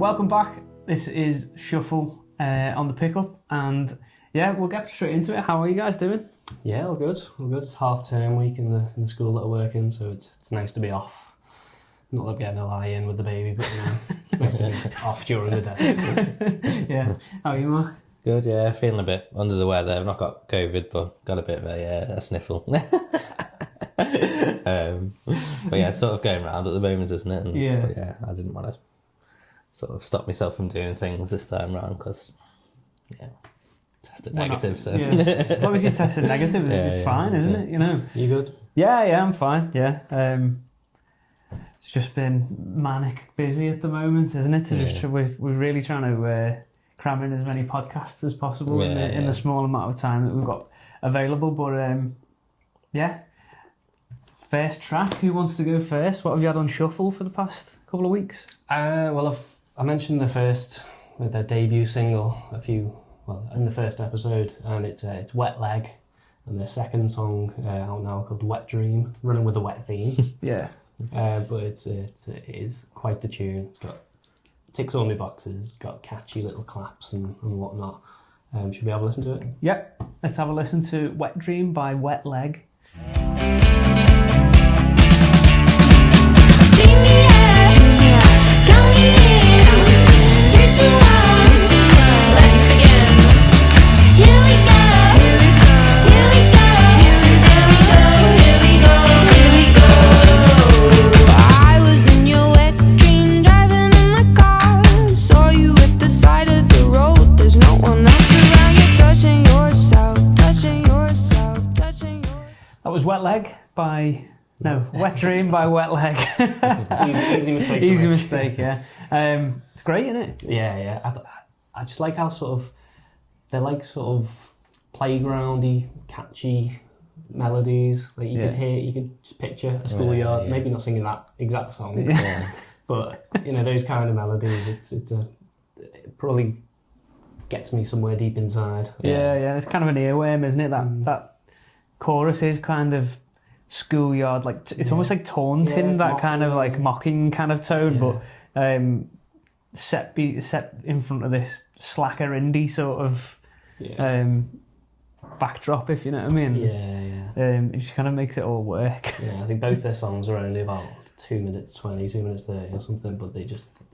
welcome back. This is Shuffle on the pickup, and yeah, we'll get straight into it. How are you guys doing? Yeah, all good. All good. It's half-term week in the school that I work in, so it's nice to be off. Not that I'm getting a lie in with the baby, but it's nice to be off during the day. Yeah. How are you, Mark? Good, yeah. Feeling a bit under the weather. I've not got COVID, but got a bit of a sniffle. But yeah, it's sort of going around at the moment, isn't it? And, Yeah. But yeah, I didn't want to sort of stop myself from doing things this time round because, yeah, tested negative. So Yeah. As long as you tested negative, it's fine, isn't it? You know. You good? Yeah, I'm fine. Yeah. It's just been manic busy at the moment, isn't it? We're really trying to cram in as many podcasts as possible in the small amount of time that we've got available. But yeah. First track, who wants to go first? What have you had on shuffle for the past couple of weeks? Well, I mentioned the first with their debut single in the first episode, and it's Wet Leg, and their second song out now called Wet Dream, running with a wet theme. Yeah. But it is quite the tune. It ticks all my boxes. It's got catchy little claps and whatnot. Should we have a listen to it? Yep. Let's have a listen to Wet Dream by Wet Leg. That was Wet Leg by... No, Wet Dream by Wet Leg. Easy mistake. Easy mistake, yeah. It's great, isn't it? Yeah. I just like how they're like sort of playgroundy, catchy melodies. Like you could just picture a schoolyard. Yeah. Maybe not singing that exact song, but those kind of melodies. It probably gets me somewhere deep inside. Yeah. It's kind of an earworm, isn't it? That chorus is kind of schoolyard, like it's almost like taunting, that kind of like mocking kind of tone, but set in front of this slacker indie sort of backdrop, if you know what I mean. It just kind of makes it all work. I think both their songs are only about 2 minutes 20, 2 minutes 30 or something, but they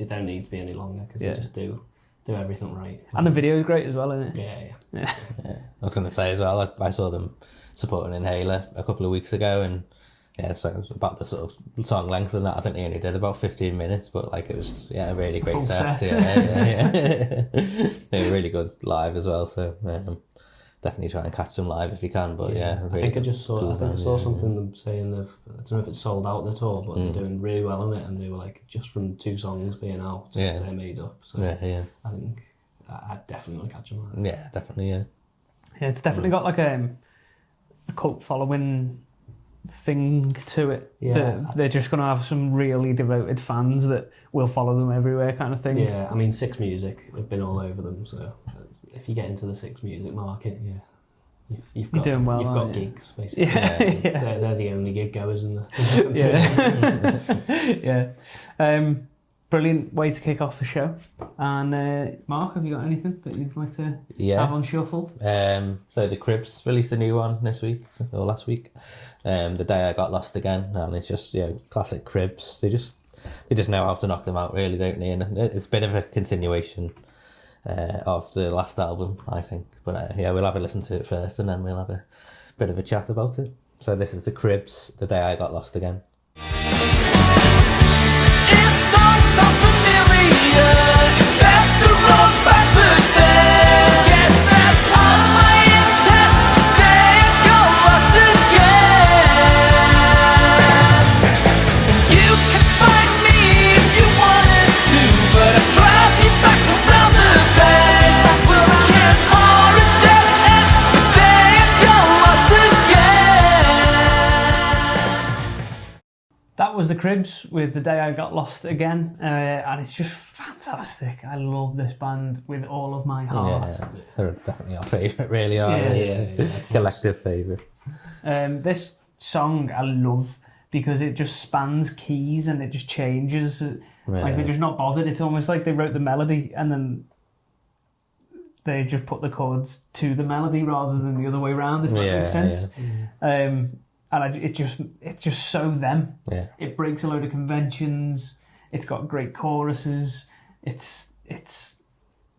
don't need to be any longer because they just do everything right. And the video is great as well, isn't it? Yeah. I was going to say as well, I saw them supporting Inhaler a couple of weeks ago, and so about the sort of song length and that, I think they only did about 15 minutes, but like it was a really great set. They were really good live as well, so definitely try and catch them live if you can. But really I think I saw something them saying I don't know if it's sold out the tour, but they're doing really well on it, and they were like just from 2 songs being out, they're made up. So I think I definitely want to catch them live. Yeah, definitely. Yeah, it's definitely got like a cult following thing to it. They're just going to have some really devoted fans that will follow them everywhere, kind of thing. Yeah, I mean, Six Music have been all over them, so if you get into the Six Music market, you've got, doing well, you've got gigs basically. They're the only gig goers in the brilliant way to kick off the show. And Mark, have you got anything that you'd like to have on shuffle? So the Cribs released a new one this week or last week. The Day I Got Lost Again, and it's just classic Cribs. They just know how to knock them out, really, don't they? And it's a bit of a continuation of the last album, I think. But we'll have a listen to it first, and then we'll have a bit of a chat about it. So this is the Cribs, The Day I Got Lost Again. Except the road back there. Guess that was my intent. Day I got lost again. And you can find me if you wanted to, but I drive you back around the bend. We'll camp or a dead end. The day I got lost again. That was the Cribs with The Day I Got Lost Again, and it's just fantastic. I love this band with all of my heart. Yeah, they're definitely our favourite, really, aren't they? Collective favourite. This song I love because it just spans keys and it just changes Like they're just not bothered. It's almost like they wrote the melody and then they just put the chords to the melody rather than the other way around, if that makes sense. It's just so them. Yeah. It breaks a load of conventions. It's got great choruses. It's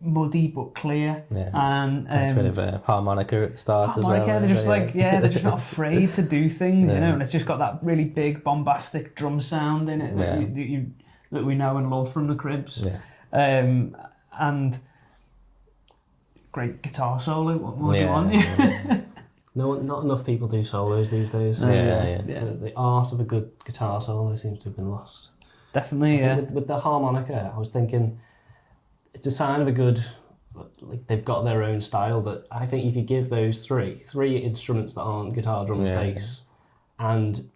muddy but clear. Yeah. And It's a bit of a harmonica at the start as well. they're just they're just not afraid to do things, Yeah. and it's just got that really big bombastic drum sound in it that we know and love from the Cribs. Yeah. And great guitar solo. What more do you want? No, not enough people do solos these days. The art of a good guitar solo seems to have been lost. Definitely, I think with the harmonica, I was thinking it's a sign of a good, like they've got their own style, that I think you could give those three instruments that aren't guitar, drum, and bass, and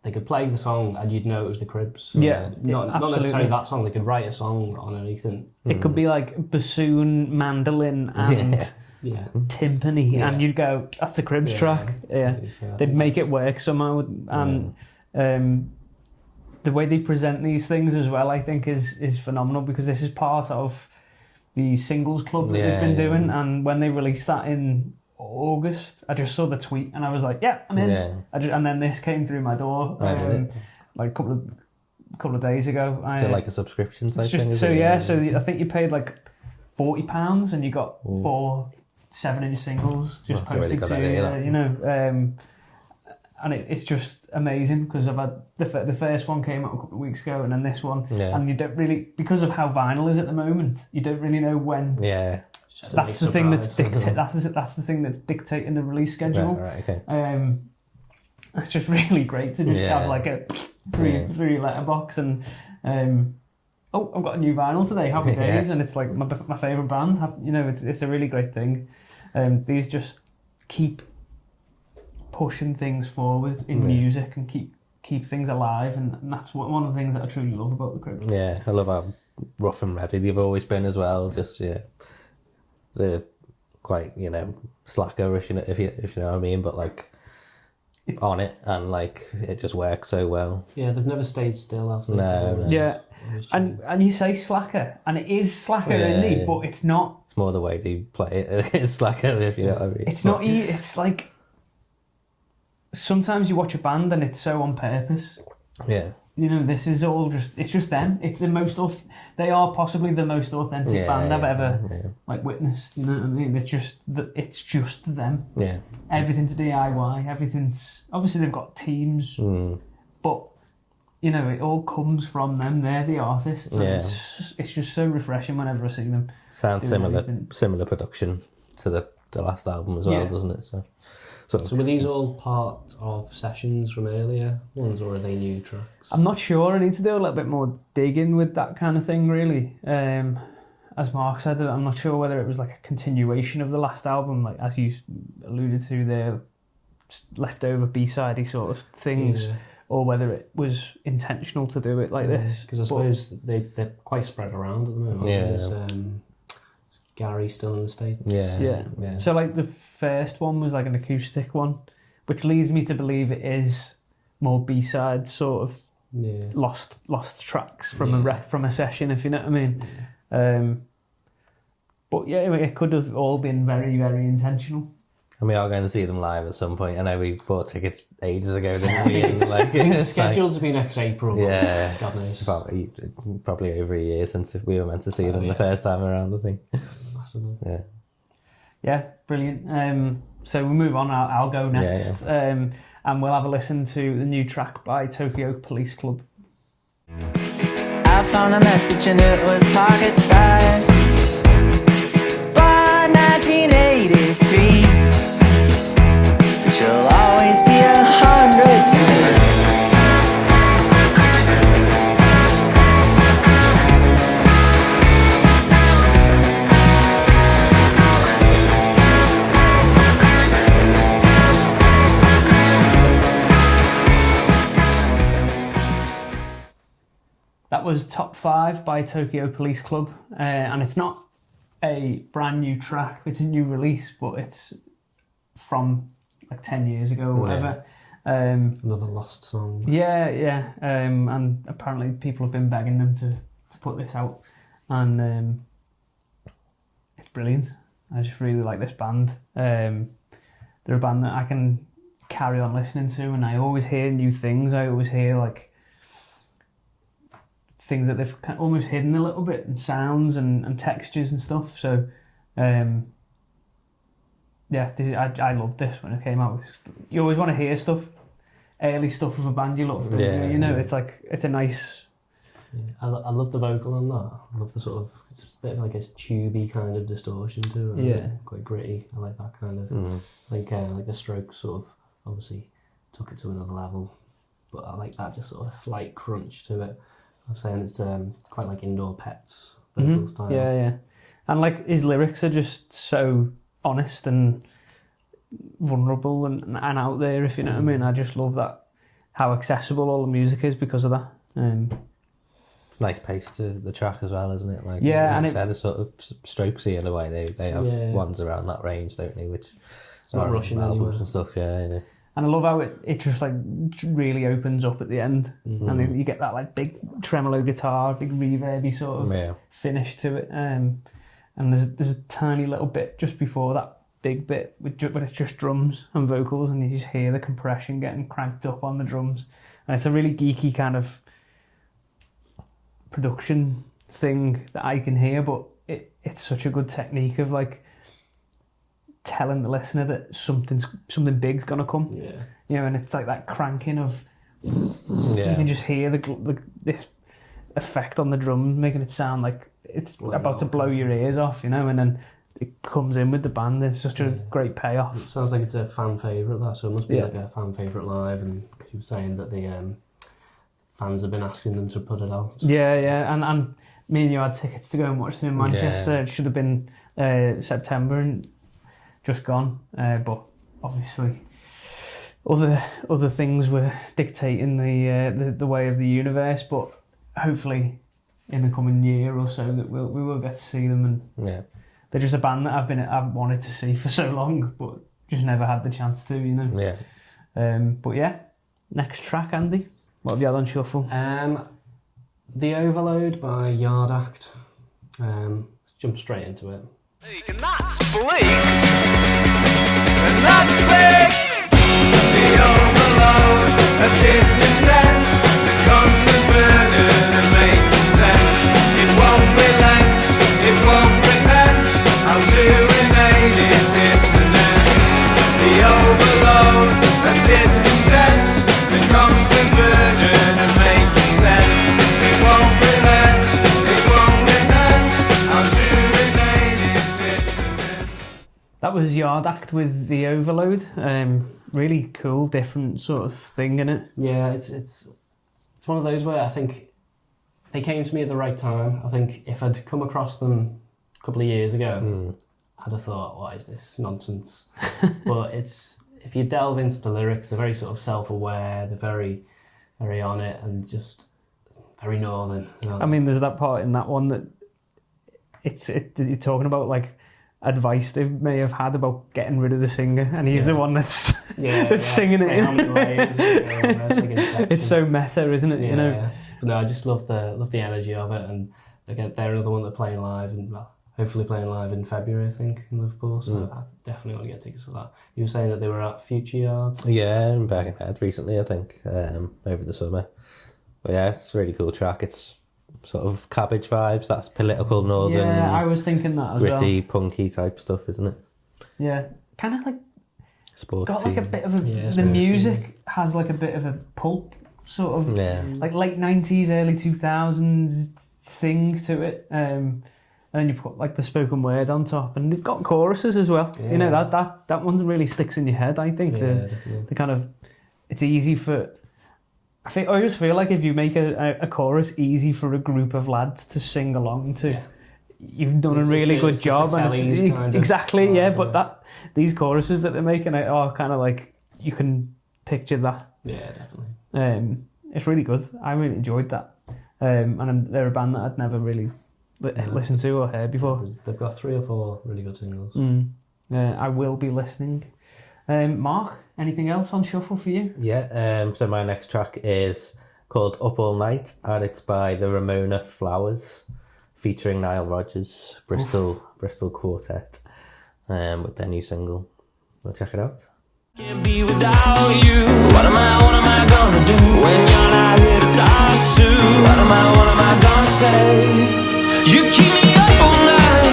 they could play the song and you'd know it was the Cribs. Not necessarily that song. They could write a song on anything. It could be like bassoon, mandolin, and timpani, and you'd go, "That's a Cribs track." They'd make it work somehow, and the way they present these things as well, I think, is phenomenal, because this is part of the singles club that they've been doing, and when they released that in August, I just saw the tweet and I was like, "Yeah, I'm in." And then this came through my door like a couple of days ago. Is it like a subscription type thing? So I think you paid like £40 and you got 4 7-inch singles just posted to you, and it's just amazing, because I've had the first one came out a couple of weeks ago, and then this one, and you don't really, because of how vinyl is at the moment, you don't really know when. That's the thing that's that's the thing that's dictating the release schedule. Right, okay. It's just really great to just have like a three letterbox and I've got a new vinyl today, happy days, and it's like my favourite band. It's a really great thing. These just keep pushing things forward in music and keep things alive, and that's one of the things that I truly love about the Cribs. Yeah, I love how rough and ready they've always been as well. Just they're quite slacker-ish, if you know what I mean, but like on it, and like it just works so well. Yeah, they've never stayed still, have they? No. Yeah, and you say slacker, and it is slacker indie, but it's not. It's more the way they play it. It's slacker, if you know what I mean. It's not. It's like sometimes you watch a band and it's so on purpose. Yeah. This is all it's just them. It's the most they are possibly the most authentic band I've ever witnessed. You know what I mean? It's just them. Yeah. Everything's DIY. Everything's obviously they've got teams, but it all comes from them. They're the artists. And it's just so refreshing whenever I see them. Sounds similar production to the last album as well, doesn't it? So were these all part of sessions from earlier ones, or are they new tracks? I'm not sure. I need to do a little bit more digging with that kind of thing, really. As Mark said, I'm not sure whether it was like a continuation of the last album, like as you alluded to, the leftover B-sidey sort of things, or whether it was intentional to do it like this. Because I suppose they're quite spread around at the moment. There's Gary still in the States. Yeah. So like the first one was like an acoustic one, which leads me to believe it is more B-side sort of lost tracks from a session, if you know what I mean. But it could have all been very, very intentional. And we are going to see them live at some point. I know we bought tickets ages ago, didn't we? It's scheduled to be next April. Yeah. God knows. Probably over a year since we were meant to see them the first time around, I think. Massively. Yeah, brilliant. So we move on. I'll go next. And we'll have a listen to the new track by Tokyo Police Club. I found a message and it was pocket sized. By 1983, but you'll always be 100 to me. That was Top 5 by Tokyo Police Club, and it's not a brand new track, it's a new release, but it's from like 10 years ago or whatever. Another lost song. And apparently people have been begging them to to put this out, and it's brilliant. I just really like this band. They're a band that I can carry on listening to, and I always hear new things. I always hear like things that they've almost hidden a little bit, and sounds and textures and stuff. So I loved this when it came out. You always want to hear stuff, early stuff of a band you love. It's like, it's a nice... Yeah, I love the vocal on that. I love the sort of, it's a bit of like a tubey kind of distortion to it. Yeah. Quite gritty. I like that kind of. I think like the Strokes sort of obviously took it to another level, but I like that just sort of slight crunch to it. I was saying it's quite like Indoor Pets vocal style. Yeah. And like his lyrics are just so honest and vulnerable and out there, if you know what I mean. I just love that, how accessible all the music is because of that. Nice pace to the track as well, isn't it? Like, yeah, and it's a sort of Strokesy in a way. They have ones around that range, don't they? Which it's not rushing albums anywhere. and stuff. Yeah. And I love how it just like really opens up at the end, and then you get that like big tremolo guitar, big reverby sort of finish to it. And there's a tiny little bit just before that big bit when it's just drums and vocals, and you just hear the compression getting cranked up on the drums, and it's a really geeky kind of production thing that I can hear, but it's such a good technique of like telling the listener that something big's gonna come. Yeah, and it's like that cranking of you can just hear this effect on the drums, making it sound like it's about to blow your ears off, and then it comes in with the band. It's such a great payoff. It sounds like it's a fan favourite, that, so it must be like a fan favourite live, and cause you were saying that the fans have been asking them to put it out. Yeah, and me and you had tickets to go and watch them in Manchester. It should have been September and just gone, but obviously other things were dictating the way of the universe. But hopefully in the coming year or so that we will get to see them, and they're just a band that I've wanted to see for so long, but just never had the chance to, But yeah, next track, Andy. What have you had on shuffle? The Overload by Yard Act. Let's jump straight into it. And that's bleak. And that's bleak. The overload of discontent, the constant burden of making sense. It won't relent, it won't repent. How to remain in dissonance. The overload of discontent, the constant burden of making sense. It won't relent, it won't repent. How to remain in dissonance. That was Yard Act with The Overload. Really cool, different sort of thing in it. Yeah, it's one of those where I think they came to me at the right time. I think if I'd come across them a couple of years ago, I'd have thought, what is this nonsense? But if you delve into the lyrics, they're very sort of self-aware, they're very, very on it, and just very northern. I mean, there's that part in that one that you're talking about like advice they may have had about getting rid of the singer, and he's the one that's singing it. How many layers, it's so meta, isn't it? Yeah. But no, I just love the energy of it, and again, they're another one they're playing live, and hopefully playing live in February, I think, in Liverpool. So I definitely want to get tickets for that. You were saying that they were at Future Yard. Yeah, in Birkenhead recently, I think, over the summer. But yeah, it's a really cool track. It's sort of Cabbage vibes. That's political northern. Yeah, I was thinking that as gritty, well. punky type stuff, isn't it? Yeah, kind of like Sports got team. like a bit of a. The music has like a bit of a pulp sort of like late 90s, early 2000s thing to it. And then you put like the spoken word on top, and they've got choruses as well. Yeah. That one really sticks in your head. I think the kind of, it's easy for. I always feel like if you make a chorus easy for a group of lads to sing along to, you've done a really good job. And exactly, but these choruses that they're making are kind of like, you can picture that. Yeah, definitely. It's really good. I really enjoyed that. And they're a band that I'd never really listened to or heard before. They've got 3 or 4 really good singles. I will be listening. Mark, anything else on shuffle for you? Yeah, so my next track is called Up All Night, and it's by the Ramona Flowers, featuring Nile Rodgers, Bristol Quartet, with their new single. We'll check it out. Can't be without you. What am I gonna do when you're not here to talk to? What am I gonna say? You keep me up all night.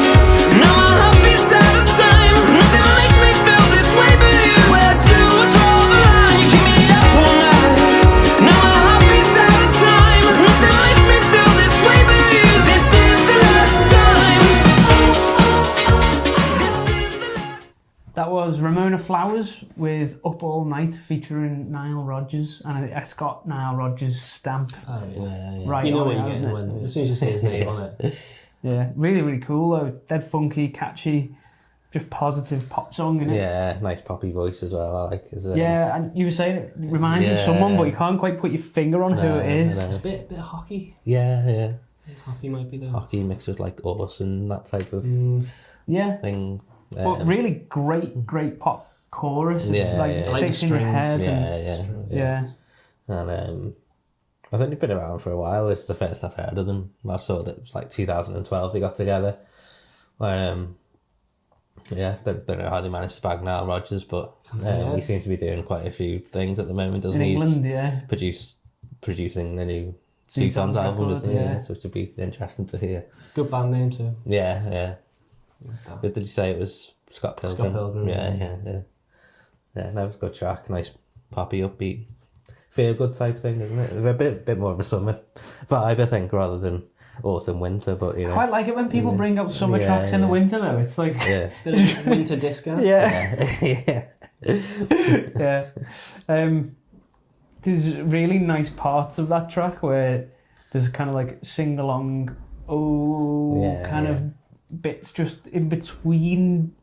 Now my heart beats out of time. Nothing makes me feel this way but you. Where to draw the line? You keep me up all night. Now my heart beats out of time. Nothing makes me feel this way but you. This is the last time. This is the last. That was Ramona Flowers with Up All Night featuring Nile Rodgers, and it's got Nile Rodgers' stamp Oh, yeah. right You know on what it, you're hasn't getting it? when, as soon as you see his name on it. Yeah, really, really cool though. Dead funky, catchy, just positive pop song, innit? Yeah, nice poppy voice as well. I like. Yeah, and you were saying it reminds you of Yeah. someone, but you can't quite put your finger on who it is. It's a bit of hockey. Yeah. Hockey might be there. Hockey mixed with like Orson, that type of Yeah, thing. but really great pop chorus. It's Yeah, like yeah. it I like the sticks in your strings. head. Yeah. And, And I've only been around for a while. This is the first I've heard of them. I saw that it was like 2012 they got together. Don't know how they managed to bag Nile Rodgers, but he seems to be doing quite a few things at the moment, doesn't in he? England, yeah. Producing the new Zootons Zootons album, record, doesn't he? yeah. So which would be interesting to hear. Good band name too. Yeah. Did you say it was Scott Pilgrim? Scott Pilgrim, Yeah, no, it's a good track. Nice poppy, upbeat, feel good type thing, isn't it? A bit more of a summer vibe, I think, rather than autumn, winter. But you I know, quite like it when people bring out summer Yeah, tracks in the yeah. winter though. It's like, yeah, Bit of winter disco. yeah. yeah, Yeah. There's really nice parts of that track where there's kind of like sing along, of bits just in between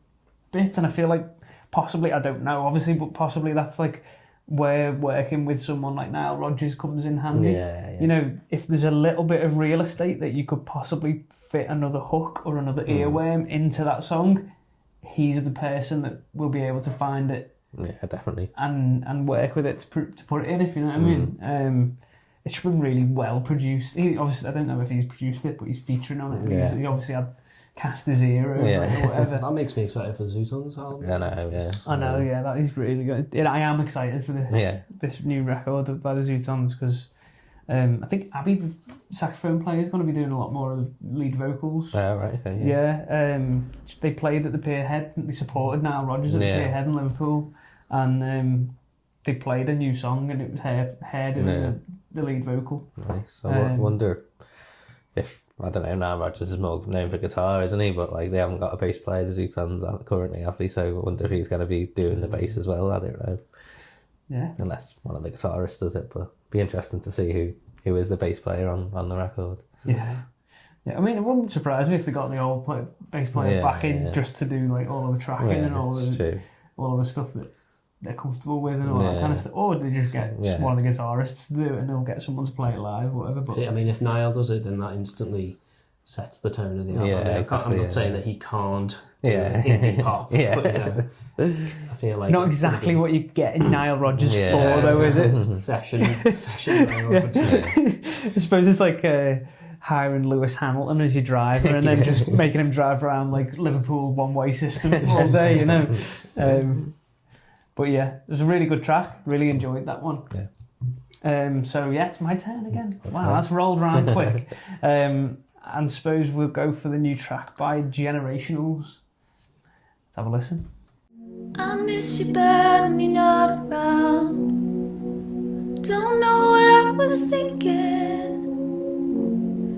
bits, and I feel like possibly, I don't know, obviously, but possibly that's like where working with someone like Nile Rodgers comes in handy. Yeah. You know, if there's a little bit of real estate that you could possibly fit another hook or another earworm into that song, he's the person that will be able to find it Yeah, definitely. and work with it to put it in, if you know what I mean. It's been really well produced. He obviously, I don't know if he's produced it, but he's featuring on it. Yeah. He obviously had cast his ear over it or whatever. That makes me excited for the Zootons album. I know, yeah. I know, yeah, that is really good. Yeah, I am excited for this new record by the Zootons because I think Abby, the saxophone player, is going to be doing a lot more of the lead vocals. Oh, right, okay, Yeah, they played at the Pierhead. They supported Nile Rodgers at the Pierhead in Liverpool, and they played a new song, and it was Hair doing the lead vocal. Nice. I wonder if, I don't know, Nile Rodgers is more known for guitar, isn't he? But like they haven't got a bass player, the Zootons currently, have they? So I wonder if he's going to be doing the bass as well. I don't know. Yeah. Unless one of the guitarists does it, but be interesting to see who is the bass player on the record. Yeah. I mean, it wouldn't surprise me if they got the old bass player back in just to do like all of the tracking and all of the stuff that they're comfortable with and all that kind of stuff. Or they just get one of the guitarists to do it and they'll get someone to play it live or whatever. But See, I mean, if Niall does it, then that instantly sets the tone of the album. Yeah, I mean, exactly, I'm not saying that he can't do Yeah. indie pop, but I feel like it's not exactly what you get in Nile Rodgers for, though, is it? just session. Niall Rodgers. I suppose it's like hiring Lewis Hamilton as your driver and then just making him drive around like Liverpool one-way system all day, you know. But yeah, it was a really good track. Really enjoyed that one. Yeah. So yeah, it's my turn again. That's rolled around quick. And suppose we'll go for the new track by Generationals. Let's have a listen. I miss you bad when you're not around. Don't know what I was thinking.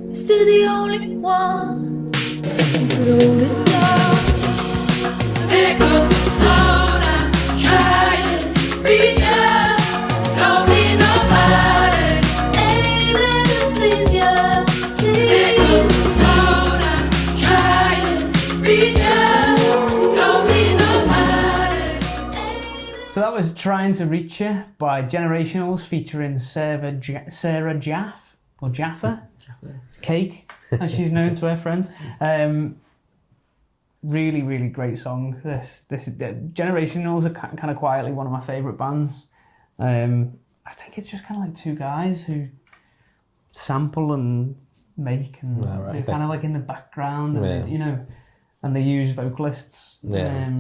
You're still the only one who could hold it down. Pick up the phone and try and reach her. Don't need nobody. Any little please, yeah, please. Pick up the phone and try and reach her. Don't need nobody. So that was Trying to Reach You by Generationals featuring Sarah Jaff, or Jaffa? Cake, as she's known to her friends. Really, really great song. This Generationals are kind of quietly one of my favourite bands. I think it's just kind of like two guys who sample and make, and Oh, right, they're okay. kind of like in the background, and Yeah. they, you know, and they use vocalists. Yeah.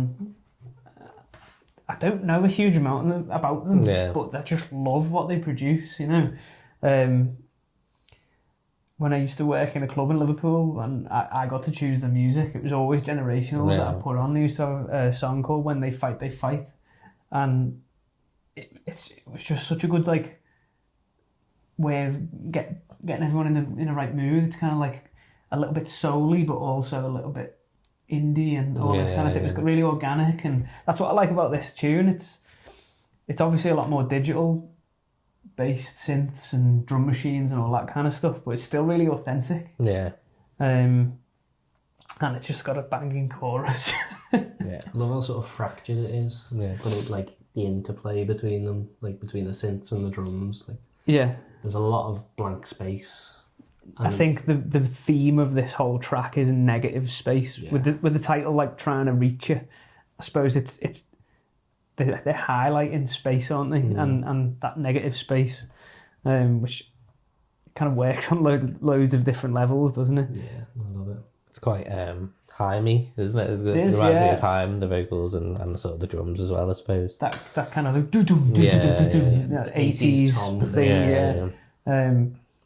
I don't know a huge amount about them, Yeah. but I just love what they produce, you know. When I used to work in a club in Liverpool and I got to choose the music, it was always Generationals that I put on. They used to have a song called When They Fight, They Fight. And it was just such a good, like, way of getting everyone in the right mood. It's kind of like a little bit soul-y, but also a little bit indie and all this kind of stuff. It's really organic, and that's what I like about this tune. It's obviously a lot more digital based synths and drum machines and all that kind of stuff, but it's still really authentic. Yeah. And it's just got a banging chorus. Yeah. I love how sort of fractured it is. Yeah. But it, like the interplay between them, like between the synths and the drums. Like Yeah. there's a lot of blank space. I think the theme of this whole track is negative space. Yeah. With the title like Trying to Reach You, I suppose it's they're highlighting space, aren't they? And that negative space, which kind of works on loads of different levels, doesn't it? Yeah, I love it. It's quite Haimey, isn't it? It is, reminds me yeah. of Haim, the vocals and sort of the drums as well, I suppose. That kind of like that 80s tom thing, yeah.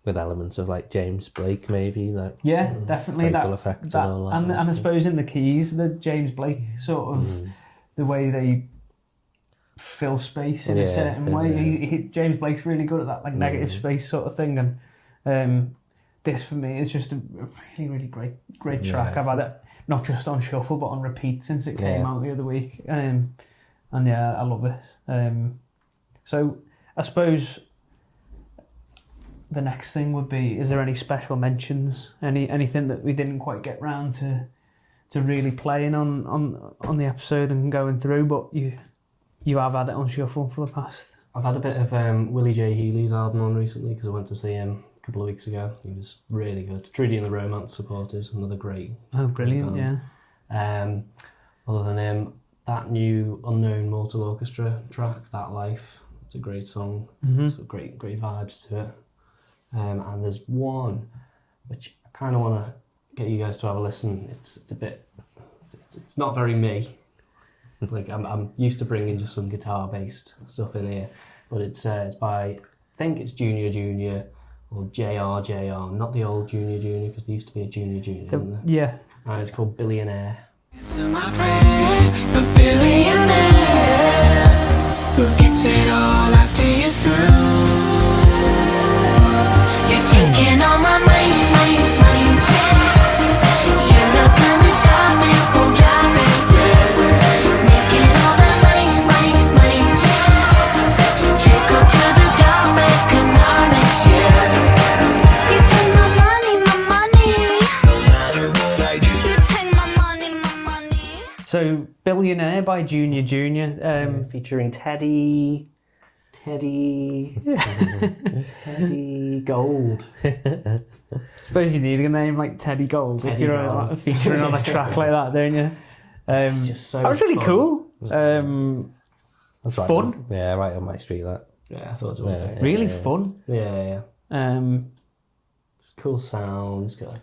With elements of like James Blake, maybe, like Yeah, definitely vocal that. effects that and all that. and I suppose in the keys, the James Blake sort of the way they fill space in a Yeah, certain way. yeah. James Blake's really good at that, like negative space sort of thing. And this for me is just a really, really great track. Yeah. I've had it not just on shuffle but on repeat since it came Yeah. out the other week. And yeah, I love this. So I suppose the next thing would be, is there any special mentions? Anything that we didn't quite get round to really playing on the episode and going through, but you have had it on shuffle for the past? I've had a bit of Willie J. Healy's album on recently because I went to see him a couple of weeks ago. He was really good. Trudy and the Romance Supporters, another great. Oh, brilliant! band. Yeah. Other than him, that new Unknown Mortal Orchestra track, That Life, it's a great song. It's got great vibes to it. And there's one which I kind of want to get you guys to have a listen. It's a bit, it's not very me. Like I'm used to bringing just some guitar based stuff in here, but it's by, I think it's Junior or JR, not the old Junior because there used to be a Junior, isn't there? Yeah. And it's called Billionaire. To my brain, a billionaire who gets it all after you're through. You're taking all my money. You're not gonna stop me, won't drive me, yeah. Making all that money. Trickle to the top, economics, yeah. You take my money. No matter what I do. You take my money. So Billionaire by Junior. Featuring Teddy Gold. Suppose you need a name like Teddy Gold if Teddy you're Gold. featuring on a track like that, don't you? It's just so that was really fun. cool. That's right. Fun. Yeah, right on my street, that. Yeah, I thought it was Yeah. Really fun. Yeah. It's cool sounds, good.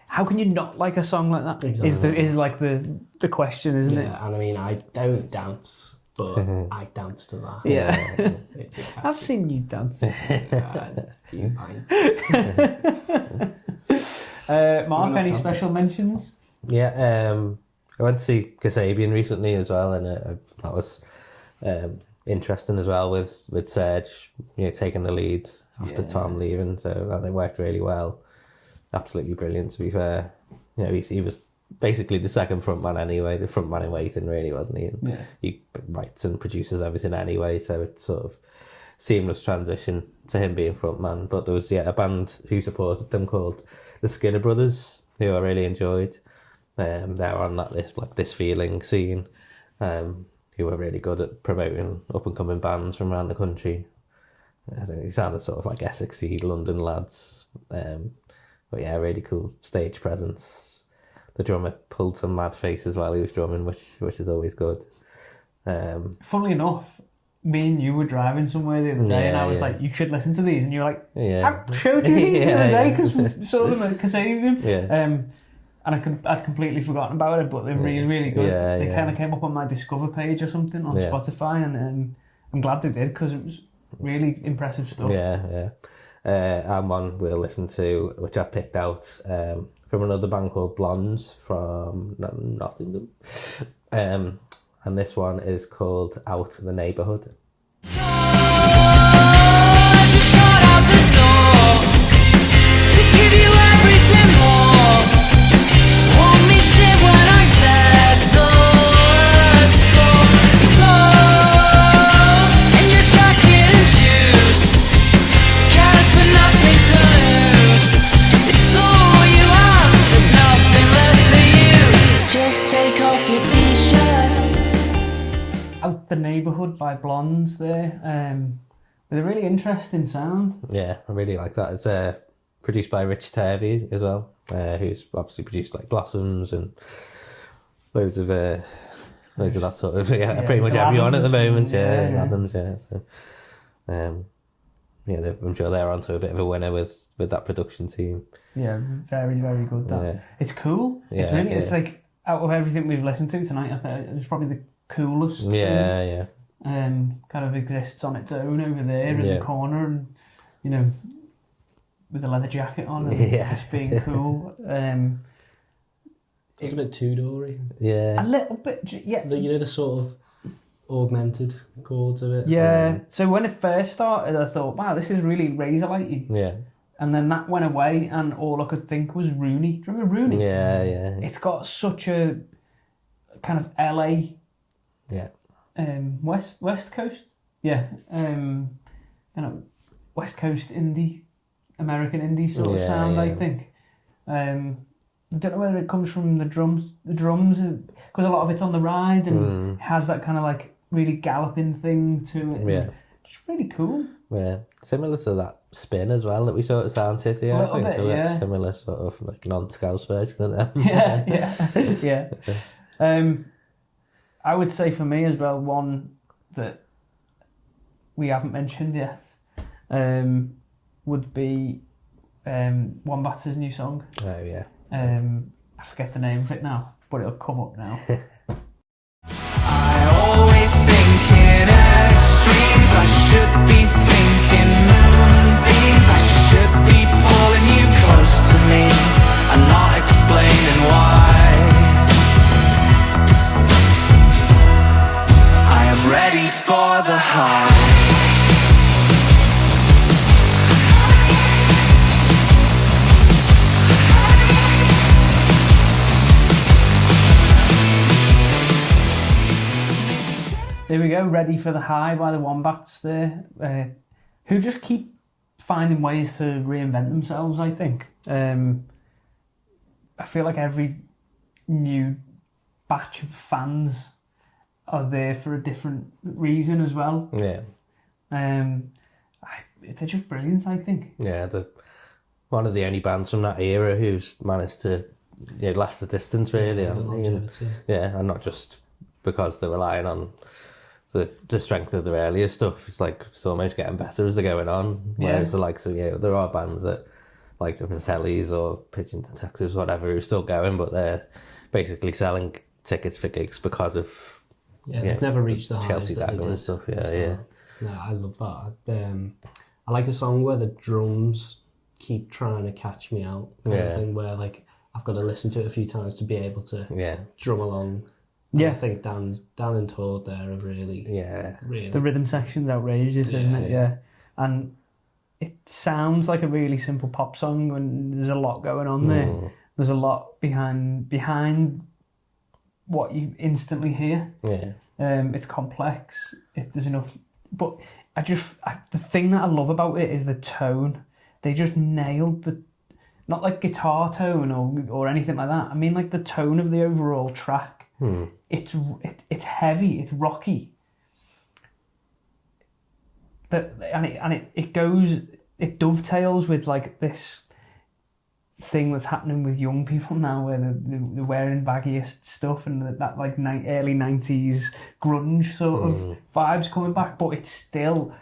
How can you not like a song like that? Exactly. Is like the question, isn't it? Yeah, and I mean, I don't dance, but I dance to that. Yeah. It's a I've seen you dance. a few pints. Mark, any special mentions? Yeah, I went to see Kasabian recently as well, and that was interesting as well with Serge, taking the lead after Tom leaving. So they worked really well. Absolutely brilliant, to be fair. He was basically the second frontman anyway, the frontman in waiting, really, wasn't he? And he writes and produces everything anyway, so it's sort of seamless transition to him being frontman. But there was a band who supported them called the Skinner Brothers, who I really enjoyed. They're on that list, like This Feeling scene, who were really good at promoting up and coming bands from around the country. I think they sounded sort of like Essexy London lads. But yeah, really cool stage presence. The drummer pulled some mad face as well. He was drumming, which is always good. Funnily enough, me and you were driving somewhere the other day, and I was like, "You should listen to these," and you were like, Yeah. "I showed you these the other Yeah, day because we saw them at Kasabian." Yeah. And I'd completely forgotten about it, but they're really, really good. Yeah, They yeah. kind of came up on my Discover page or something on Yeah. Spotify, and I'm glad they did because it was really impressive stuff. Yeah. And one we'll listen to, which I've picked out from another band called Blondes from Nottingham. And this one is called Out of the Neighbourhood. As you shut out the door to give you everything more. Want me shit when I settle a score. So, in your jacket and shoes, careless with nothing to lose. It's all you have, there's nothing left for you. Just take off your t-shirt. Out the Neighbourhood by Blondes there, with a really interesting sound. Yeah, I really like that. It's produced by Rich Turvey as well, who's obviously produced like Blossoms and loads of that sort of pretty much Bill everyone at the Adams, moment. yeah. Adams, yeah. So, I'm sure they're onto a bit of a winner with that production team. Yeah, very, very good. That Yeah. It's cool. It's Yeah, really, it's yeah. like out of everything we've listened to tonight, I think it's probably the coolest. Yeah. Kind of exists on its own over there in Yeah. the corner, and with a leather jacket on and Yeah. just being cool. It's a bit two-doory. A Yeah. little bit, yeah. The sort of augmented chords of it. Yeah. So when it first started, I thought, wow, this is really razor-lighty. Yeah. And then that went away, and all I could think was Rooney. Do you remember Rooney? Yeah. It's got such a kind of LA, Yeah. West Coast, West Coast indie, American indie sort of Yeah, sound. yeah. I think. I don't know whether it comes from the drums. The drums, because a lot of it's on the ride and it has that kind of like really galloping thing to it. Yeah. It's really cool. Yeah. Similar to that Spin as well that we saw at Sound City, I little think. bit, A bit yeah. similar sort of like non-Scouse version of them. Yeah. I would say for me as well, one that we haven't mentioned yet would be Wombats' new song. Oh yeah. I forget the name of it now, but it'll come up now. I always think in extremes. I should be thinking moonbeams. I should be pulling you close to me and not explaining why. I am ready for the high. There we go, Ready for the High by the Wombats there, who just keep finding ways to reinvent themselves, I think. I feel like every new batch of fans are there for a different reason as well. Yeah. They're just brilliant, I think. Yeah, one of the only bands from that era who's managed to last the distance, really. The longevity. And not just because they're relying on the strength of their earlier stuff. It's like it's almost getting better as they're going on. Whereas the likes of there are bands that like the Fratellis or Pigeon Detectives, whatever, who're still going, but they're basically selling tickets for gigs because of They've never reached the highs Chelsea that they Dagger and did. stuff. No, I love that. I like a song where the drums keep trying to catch me out. Kind of thing where like I've got to listen to it a few times to be able to drum along. And I think Dan and Todd there are really. The rhythm section's outrageous, isn't it? Yeah. And it sounds like a really simple pop song when there's a lot going on there. There's a lot behind what you instantly hear. Yeah. It's complex. There's enough, but the thing that I love about it is the tone. They just nailed not like guitar tone or anything like that. I mean like the tone of the overall track. It's heavy. It's rocky. It dovetails with like this thing that's happening with young people now, where they're wearing baggiest stuff and that like early 90s grunge sort of vibes coming back, but it's still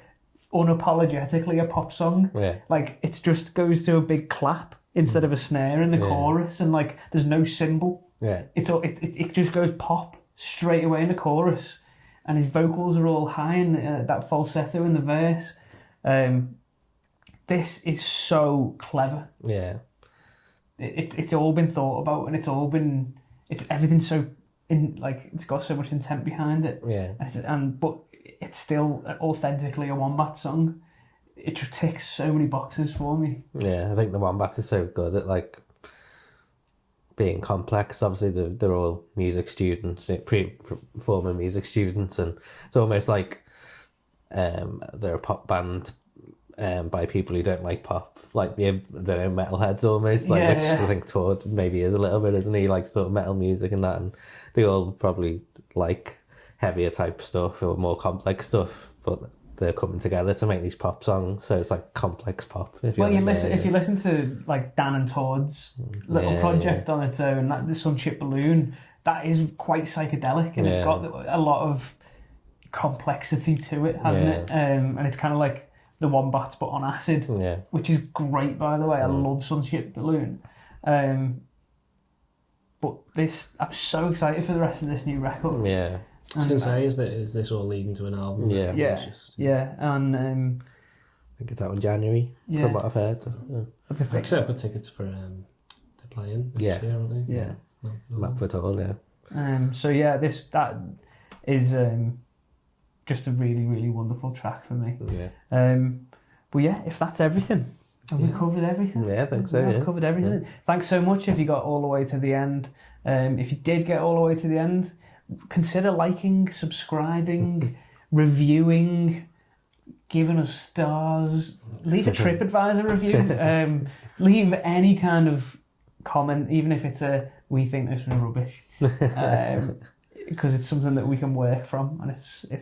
unapologetically a pop song. Yeah. Like it just goes to a big clap instead of a snare in the chorus, and like there's no cymbal. Yeah. It just goes pop straight away in the chorus, and his vocals are all high in that falsetto in the verse. This is so clever. Yeah. It's all been thought about, and it's everything so it's got so much intent behind it. Yeah. But it's still authentically a Wombat song. It just ticks so many boxes for me. Yeah, I think the Wombats are so good at like being complex. Obviously, they're all music students, former music students, and it's almost like they're a pop band by people who don't like pop, like they're metalheads almost, like which I think Todd maybe is a little bit, isn't he? Like sort of metal music and that, and they all probably like heavier type stuff or more complex stuff, but they're coming together to make these pop songs, so it's like complex pop. If you listen to like Dan and Todd's little project on its own, the Sunship Balloon, that is quite psychedelic, and it's got a lot of complexity to it, hasn't it? And it's kind of like the Wombats but on acid, which is great, by the way. I love Sunship Balloon. But I'm so excited for the rest of this new record. I was going to say, is this all leading to an album? And I think it's out in January, from what I've heard. Except for tickets for they're playing this year, aren't they? Yeah. Mackford Hall, So that is just a really, really wonderful track for me. But if that's everything, have we covered everything? Yeah, I think so. We've covered everything. Thanks so much if you got all the way to the end. If you did get all the way to the end, consider liking, subscribing, reviewing, giving us stars. Leave a TripAdvisor review. Leave any kind of comment, even if it's we think this was rubbish. Because it's something that we can work from, and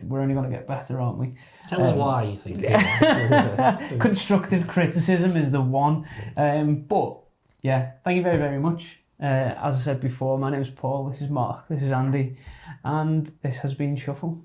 we're only going to get better, aren't we? Tell us why you think. Constructive criticism is the one. But thank you very, very much. As I said before, my name is Paul, this is Mark, this is Andy, and this has been Shuffle.